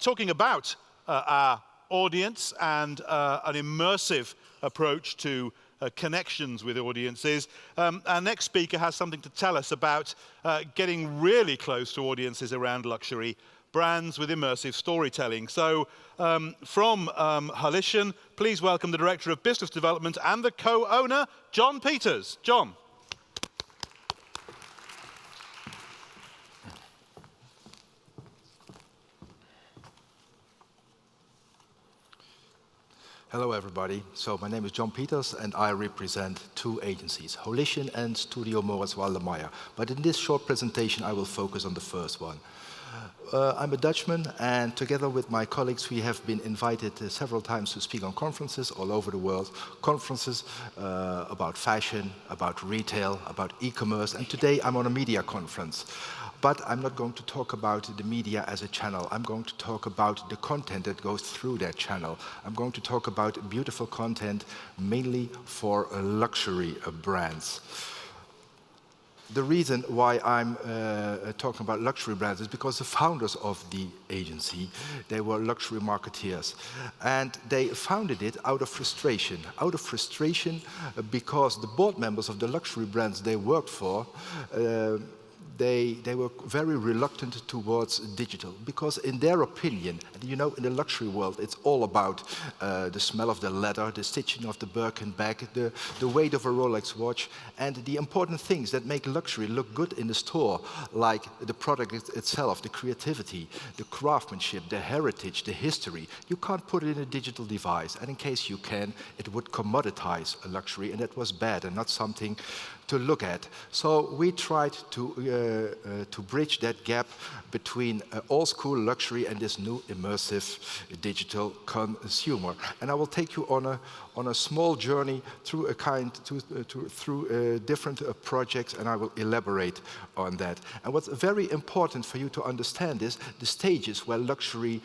talking about our audience and an immersive approach to connections with audiences. Our next speaker has something to tell us about getting really close to audiences around luxury brands with immersive storytelling. So from Holition, please welcome the Director of Business Development and the co-owner, John Peeters. John. Hello everybody, so my name is John Peeters and I represent two agencies, Holition and Studio Moritz Waldemeier. But in this short presentation I will focus on the first one. I'm a Dutchman and together with my colleagues we have been invited several times to speak on conferences all over the world. Conferences about fashion, about retail, about e-commerce, and today I'm on a media conference. But I'm not going to talk about the media as a channel. I'm going to talk about the content that goes through that channel. I'm going to talk about beautiful content mainly for luxury brands. The reason why I'm talking about luxury brands is because the founders of the agency, they were luxury marketeers. And they founded it out of frustration. Out of frustration because the board members of the luxury brands they worked for, they were very reluctant towards digital because in their opinion, you know, in the luxury world, it's all about the smell of the leather, the stitching of the Birkin bag, the weight of a Rolex watch, and the important things that make luxury look good in the store, like the product itself, the creativity, the craftsmanship, the heritage, the history. You can't put it in a digital device, and in case you can, it would commoditize a luxury, and that was bad and not something to look at. So we tried to bridge that gap between old school luxury and this new immersive digital consumer. And I will take you on a small journey through different projects, and I will elaborate on that. And what's very important for you to understand is the stages where luxury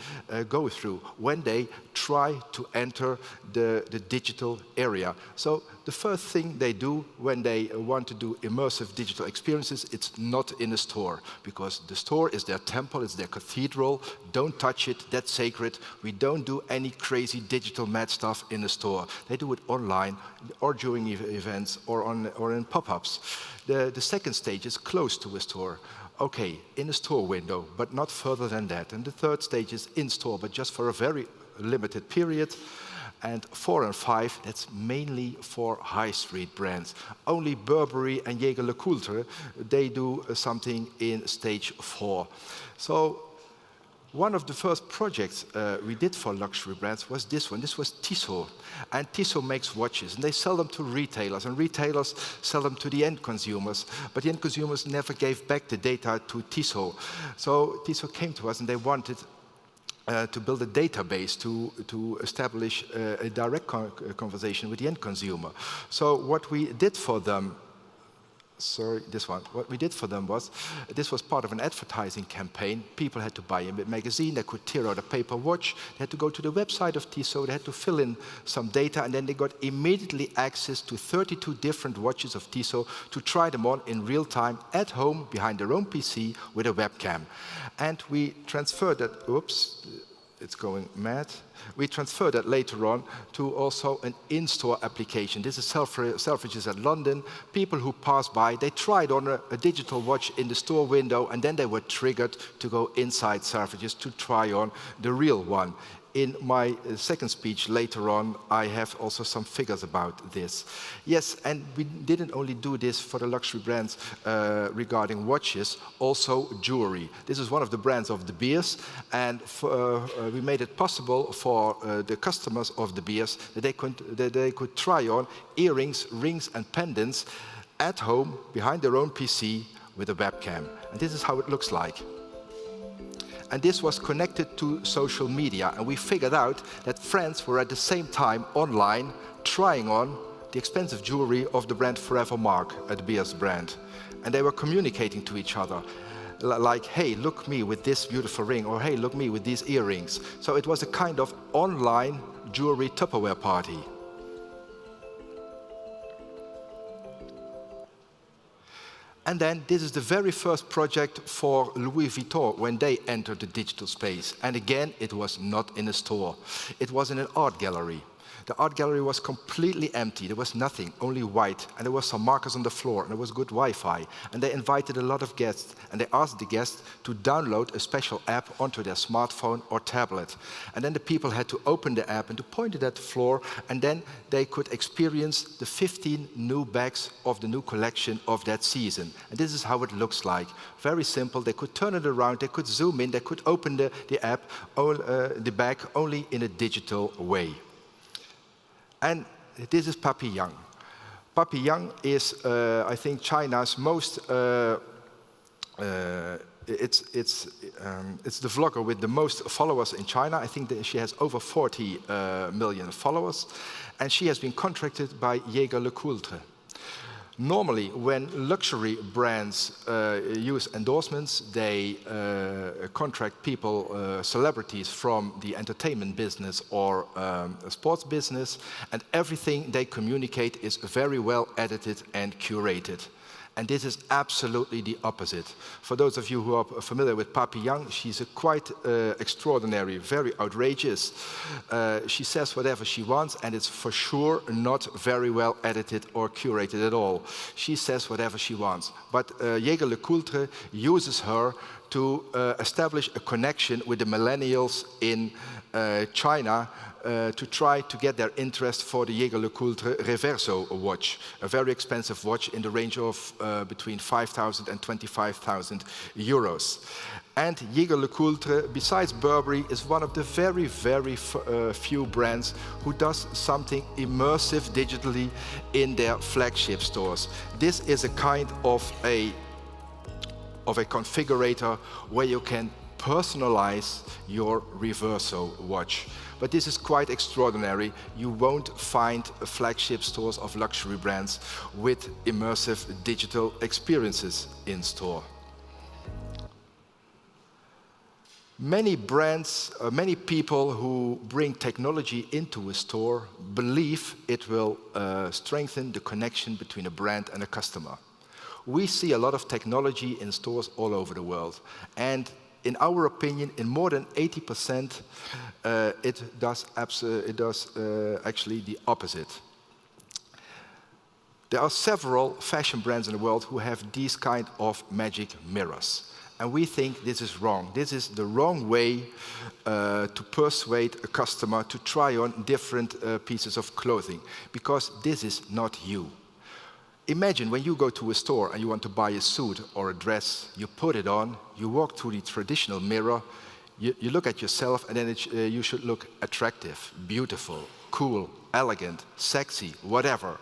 go through when they try to enter the digital area. So the first thing they do when they want to do immersive digital experiences, it's not in a store, because the store is their temple, it's their cathedral. Don't touch it, that's sacred. We don't do any crazy digital mad stuff in a store. They do it online or during events or in pop-ups. The second stage is close to a store. Okay, in a store window, but not further than that. And the third stage is in-store, but just for a very limited period. And 4 and 5, that's mainly for high street brands. Only Burberry and Jägerle-Coultre, they do something in stage 4. So one of the first projects we did for luxury brands was this one. This was Tissot. And Tissot makes watches, and they sell them to retailers, and retailers sell them to the end consumers. But the end consumers never gave back the data to Tissot. So Tissot came to us, and they wanted to build a database to establish a direct conversation with the end consumer. So what we did for them, what we did for them was, this was part of an advertising campaign. People had to buy a magazine, they could tear out a paper watch, they had to go to the website of Tissot, they had to fill in some data, and then they got immediately access to 32 different watches of Tissot to try them on in real time at home behind their own PC with a webcam. And we transferred that, oops, it's going mad. We transferred that later on to also an in-store application. This is Selfridges at London. People who pass by, they tried on a digital watch in the store window, and then they were triggered to go inside Selfridges to try on the real one. In my second speech later on, I have also some figures about this. Yes, and we didn't only do this for the luxury brands regarding watches, also jewelry. This is one of the brands of De Beers, and we made it possible for the customers of De Beers that they could try on earrings, rings, and pendants at home behind their own PC with a webcam. And this is how it looks like. And this was connected to social media, and we figured out that friends were at the same time online trying on the expensive jewelry of the brand Forever Mark, a De Beers brand. And they were communicating to each other, like, hey, look me with this beautiful ring, or hey, look me with these earrings. So it was a kind of online jewelry Tupperware party. And then this is the very first project for Louis Vuitton when they entered the digital space. And again, it was not in a store. It was in an art gallery. The art gallery was completely empty. There was nothing, only white. And there were some markers on the floor, and there was good Wi-Fi. And they invited a lot of guests, and they asked the guests to download a special app onto their smartphone or tablet. And then the people had to open the app and to point it at the floor, and then they could experience the 15 new bags of the new collection of that season. And this is how it looks like. Very simple. They could turn it around, they could zoom in, they could open the app, the bag, only in a digital way. And this is Papillon. Papillon is, I think, China's most. It's the vlogger with the most followers in China. I think that she has over 40 million followers, and she has been contracted by Jaeger-LeCoultre. Normally, when luxury brands use endorsements, they contract people, celebrities from the entertainment business or sports business, and everything they communicate is very well edited and curated. And this is absolutely the opposite. For those of you who are familiar with Papillon, she's a quite extraordinary, very outrageous. She says whatever she wants, and it's for sure not very well edited or curated at all. She says whatever she wants. But Jaeger-LeCoultre uses her to establish a connection with the millennials in China, to try to get their interest for the Jaeger-LeCoultre Reverso watch, a very expensive watch in the range of between 5,000 and 25,000 euros. And Jaeger-LeCoultre, besides Burberry, is one of the very, very few brands who does something immersive digitally in their flagship stores. This is a kind of a configurator where you can personalize your Reverso watch. But this is quite extraordinary. You won't find flagship stores of luxury brands with immersive digital experiences in store. Many brands, many people who bring technology into a store believe it will strengthen the connection between a brand and a customer. We see a lot of technology in stores all over the world, and in our opinion, in more than 80%, it does actually the opposite. There are several fashion brands in the world who have these kind of magic mirrors. And we think this is wrong. This is the wrong way to persuade a customer to try on different pieces of clothing, because this is not you. Imagine when you go to a store and you want to buy a suit or a dress, you put it on, you walk through the traditional mirror, you look at yourself, and then you should look attractive, beautiful, cool, elegant, sexy, whatever.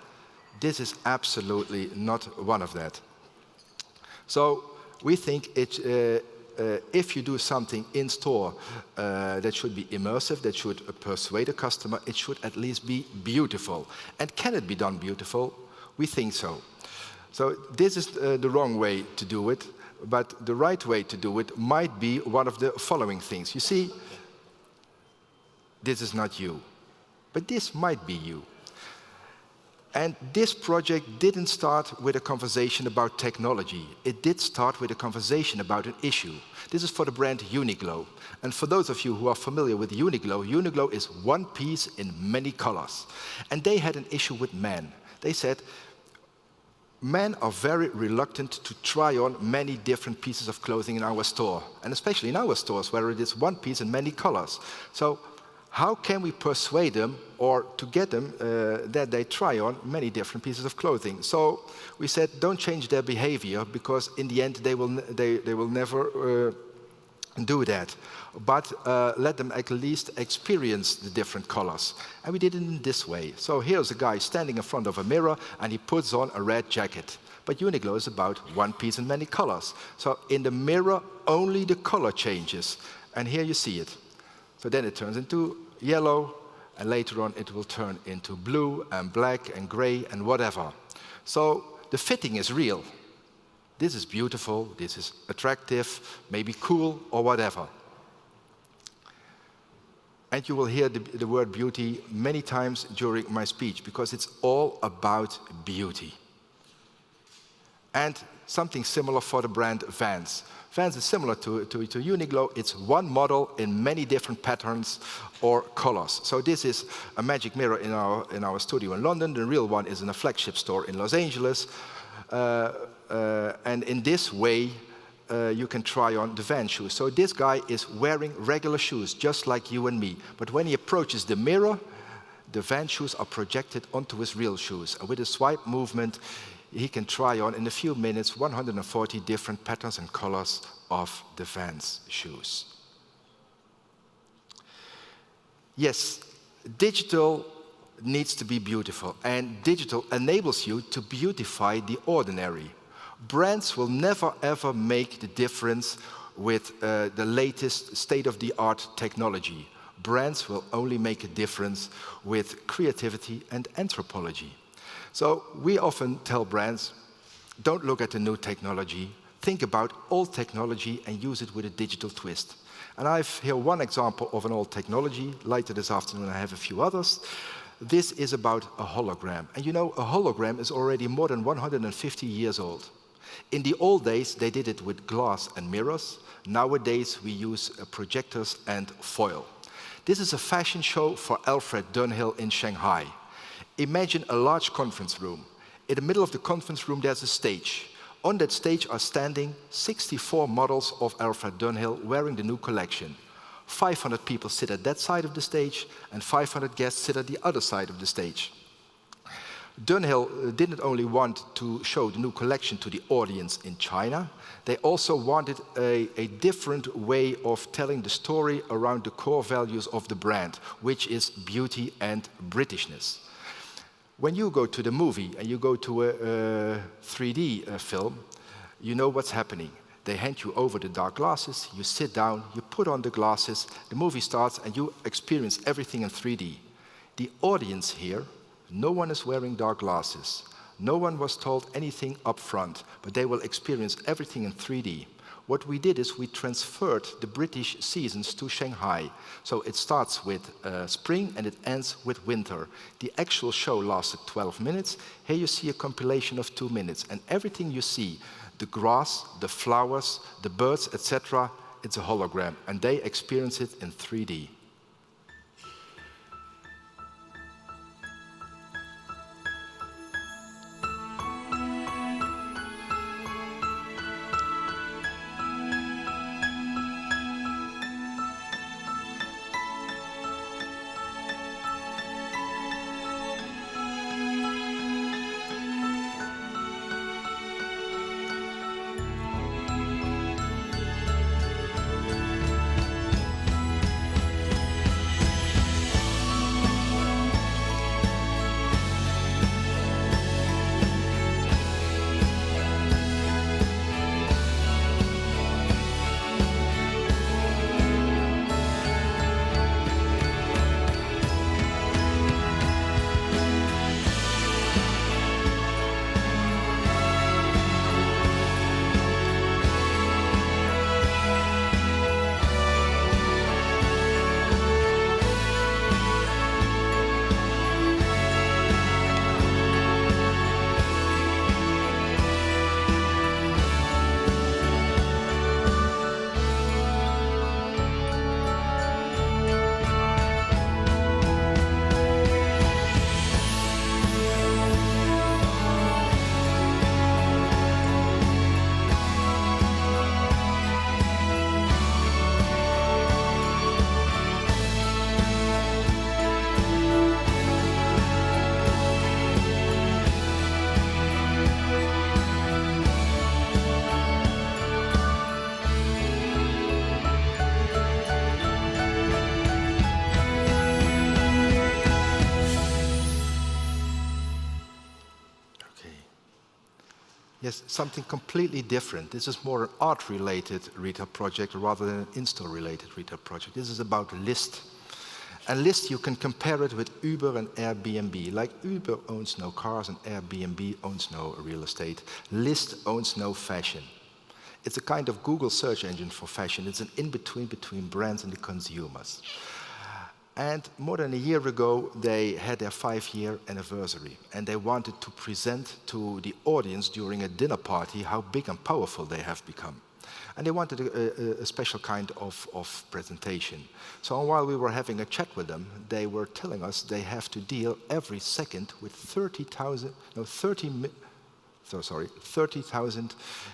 This is absolutely not one of that. So we think if you do something in store that should be immersive, that should persuade a customer, it should at least be beautiful. And can it be done beautiful? We think so. So this is the wrong way to do it, but the right way to do it might be one of the following things. You see, this is not you, but this might be you. And this project didn't start with a conversation about technology. It did start with a conversation about an issue. This is for the brand Uniqlo. And for those of you who are familiar with Uniqlo, Uniqlo is one piece in many colors. And they had an issue with men. They said, men are very reluctant to try on many different pieces of clothing in our store, and especially in our stores where it is one piece in many colors. So how can we persuade them or to get them that they try on many different pieces of clothing? So we said, don't change their behavior, because in the end they will never do that. But let them at least experience the different colors. And we did it in this way. So here's a guy standing in front of a mirror, and he puts on a red jacket. But Uniqlo is about one piece in many colors. So in the mirror, only the color changes. And here you see it. So then it turns into yellow, and later on it will turn into blue and black and gray and whatever. So the fitting is real. This is beautiful, this is attractive, maybe cool or whatever. And you will hear the word beauty many times during my speech, because it's all about beauty. And something similar for the brand Vans. Vans is similar to Uniqlo. It's one model in many different patterns or colors. So this is a magic mirror in our studio in London. The real one is in a flagship store in Los Angeles. And in this way, you can try on the Vans shoes. So this guy is wearing regular shoes, just like you and me. But when he approaches the mirror, the Vans shoes are projected onto his real shoes. And with a swipe movement, he can try on in a few minutes 140 different patterns and colors of the Vans shoes. Yes, digital needs to be beautiful, and digital enables you to beautify the ordinary. Brands will never ever make the difference with the latest state-of-the-art technology. Brands will only make a difference with creativity and anthropology. So we often tell brands, don't look at the new technology, think about old technology and use it with a digital twist. And I've here one example of an old technology. Later this afternoon I have a few others. This is about a hologram. And you know, a hologram is already more than 150 years old. In the old days, they did it with glass and mirrors. Nowadays, we use projectors and foil. This is a fashion show for Alfred Dunhill in Shanghai. Imagine a large conference room. In the middle of the conference room, there's a stage. On that stage are standing 64 models of Alfred Dunhill wearing the new collection. 500 people sit at that side of the stage, and 500 guests sit at the other side of the stage. Dunhill didn't only want to show the new collection to the audience in China, they also wanted a different way of telling the story around the core values of the brand, which is beauty and Britishness. When you go to the movie and you go to a 3D film, you know what's happening. They hand you over the dark glasses, you sit down, you put on the glasses, the movie starts and you experience everything in 3D. The audience here, no one is wearing dark glasses. No one was told anything up front, but they will experience everything in 3D. What we did is we transferred the British seasons to Shanghai. So it starts with spring and it ends with winter. The actual show lasted 12 minutes. Here you see a compilation of 2 minutes. And everything you see, the grass, the flowers, the birds, etc., it's a hologram. And they experience it in 3D. Yes, something completely different. This is more an art-related retail project rather than an in-store-related retail project. This is about List. And List, you can compare it with Uber and Airbnb. Like Uber owns no cars and Airbnb owns no real estate. List owns no fashion. It's a kind of Google search engine for fashion. It's an in-between between brands and the consumers. And more than a year ago, they had their 5-year anniversary. And they wanted to present to the audience during a dinner party how big and powerful they have become. And they wanted a special kind of presentation. So while we were having a chat with them, they were telling us they have to deal every second with 30,000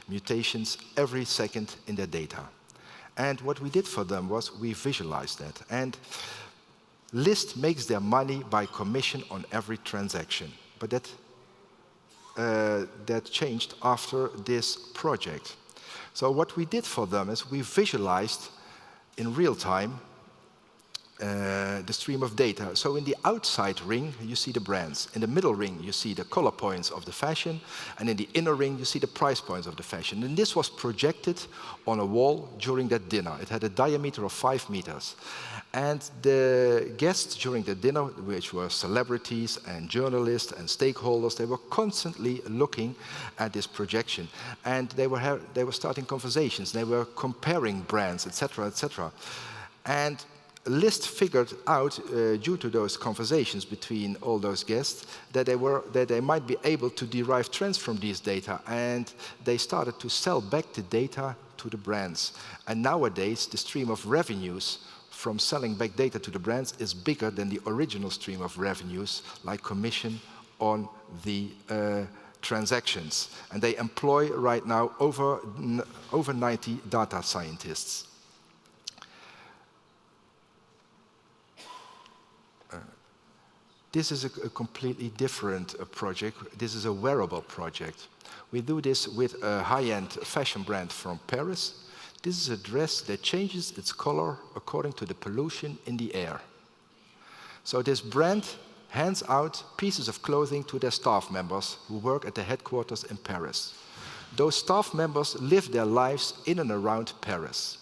mutations every second in their data. And what we did for them was we visualized that. And List makes their money by commission on every transaction. But that changed after this project. So what we did for them is we visualized in real time the stream of data. So in the outside ring, you see the brands. In the middle ring, you see the color points of the fashion. And in the inner ring, you see the price points of the fashion. And this was projected on a wall during that dinner. It had a diameter of 5 meters. And the guests during the dinner, which were celebrities and journalists and stakeholders, they were constantly looking at this projection. And they were starting conversations. They were comparing brands, etc., etc. And List figured out, due to those conversations between all those guests, that they might be able to derive trends from these data, and they started to sell back the data to the brands. And nowadays, the stream of revenues from selling back data to the brands is bigger than the original stream of revenues, like commission on the transactions. And they employ right now over 90 data scientists. This is a completely different project. This is a wearable project. We do this with a high-end fashion brand from Paris. This is a dress that changes its color according to the pollution in the air. So this brand hands out pieces of clothing to their staff members who work at the headquarters in Paris. Those staff members live their lives in and around Paris.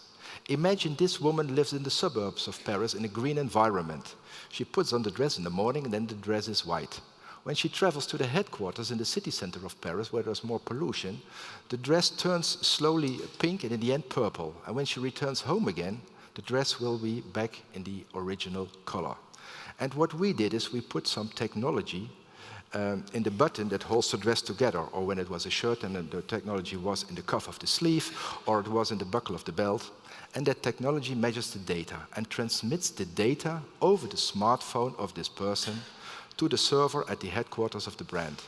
Imagine this woman lives in the suburbs of Paris in a green environment. She puts on the dress in the morning and then the dress is white. When she travels to the headquarters in the city center of Paris, where there's more pollution, the dress turns slowly pink and in the end purple. And when she returns home again, the dress will be back in the original color. And what we did is we put some technology in the button that holds the dress together, or when it was a shirt and the technology was in the cuff of the sleeve, or it was in the buckle of the belt. And that technology measures the data and transmits the data over the smartphone of this person to the server at the headquarters of the brand.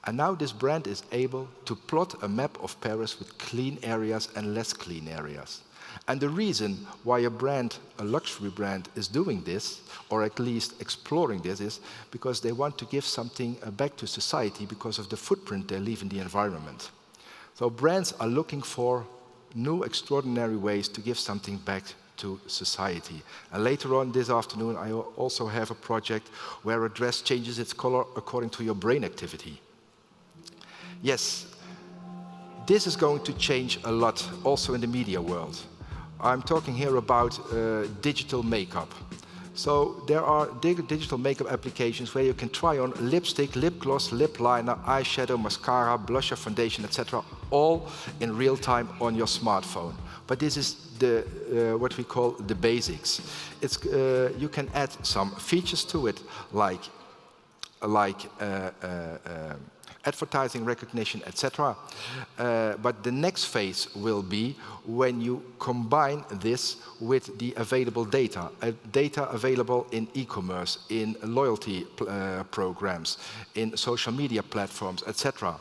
And now this brand is able to plot a map of Paris with clean areas and less clean areas. And the reason why a luxury brand is doing this, or at least exploring this, is because they want to give something back to society because of the footprint they leave in the environment. So brands are looking for new extraordinary ways to give something back to society. And later on this afternoon, I also have a project where a dress changes its color according to your brain activity. Yes, this is going to change a lot also in the media world. I'm talking here about digital makeup. So there are digital makeup applications where you can try on lipstick, lip gloss, lip liner, eyeshadow, mascara, blusher, foundation, etc., all in real time on your smartphone. But this is what we call the basics. You can add some features to it, like advertising recognition, etc. But the next phase will be when you combine this with the available data available in e-commerce, in loyalty programs, in social media platforms, etc.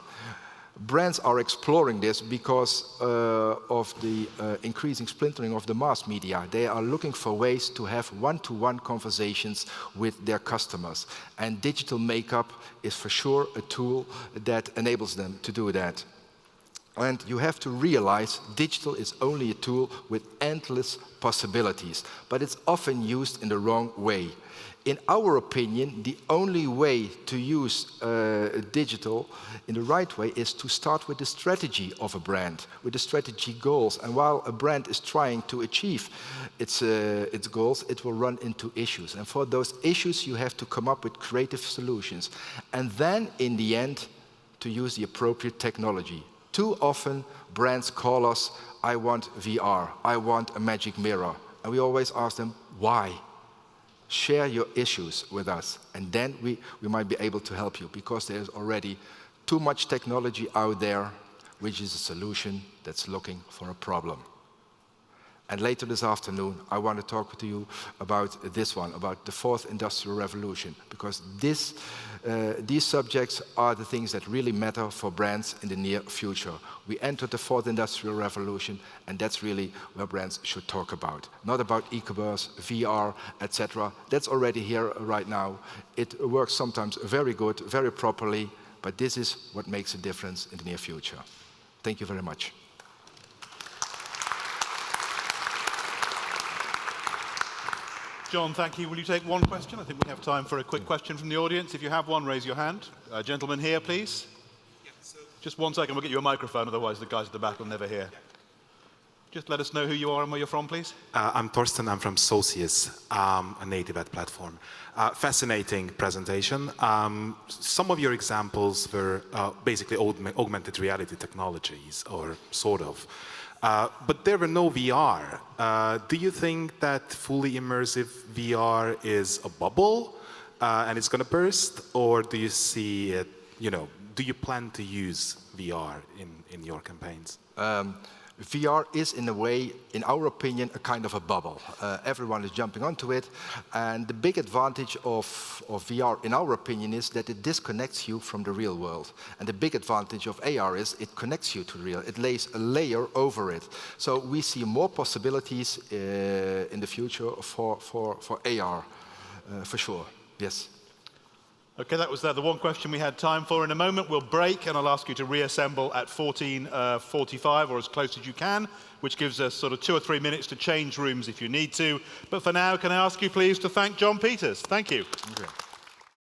Brands are exploring this because of the increasing splintering of the mass media. They are looking for ways to have one-to-one conversations with their customers. And digital makeup is for sure a tool that enables them to do that. And you have to realize digital is only a tool with endless possibilities, but it's often used in the wrong way. In our opinion, the only way to use digital in the right way is to start with the strategy of a brand, with the strategy goals. And while a brand is trying to achieve its goals, it will run into issues. And for those issues, you have to come up with creative solutions. And then, in the end, to use the appropriate technology. Too often, brands call us, I want VR, I want a magic mirror. And we always ask them, why? share your issues with us, and then we might be able to help you, because there's already too much technology out there, which is a solution that's looking for a problem. And later this afternoon, I want to talk to you about this one, about the fourth industrial revolution, because these subjects are the things that really matter for brands in the near future. We entered the fourth industrial revolution, and that's really where brands should talk about. Not about e-commerce, VR, etc. That's already here right now. It works sometimes very good, very properly, but this is what makes a difference in the near future. Thank you very much. John, thank you. Will you take one question? I think we have time for a quick question from the audience. If you have one, raise your hand. Gentleman here, please. Just 1 second, we'll get you a microphone, otherwise the guys at the back will never hear. Just let us know who you are and where you're from, please. I'm Torsten, I'm from Socius, a native ad platform. Fascinating presentation. Some of your examples were basically augmented reality technologies, or sort of. But there were no VR. Do you think that fully immersive VR is a bubble and it's going to burst? Or do you see it, do you plan to use VR in your campaigns? VR is, in a way, in our opinion, a kind of a bubble. Everyone is jumping onto it, and the big advantage of VR, in our opinion, is that it disconnects you from the real world. And the big advantage of AR is it connects you to the real. It lays a layer over it. So we see more possibilities in the future for AR, for sure. Yes. Okay, that was the one question we had time for. In a moment, we'll break, and I'll ask you to reassemble at 14:45, or as close as you can, which gives us sort of 2 or 3 minutes to change rooms if you need to. But for now, can I ask you please to thank John Peeters? Thank you. Okay.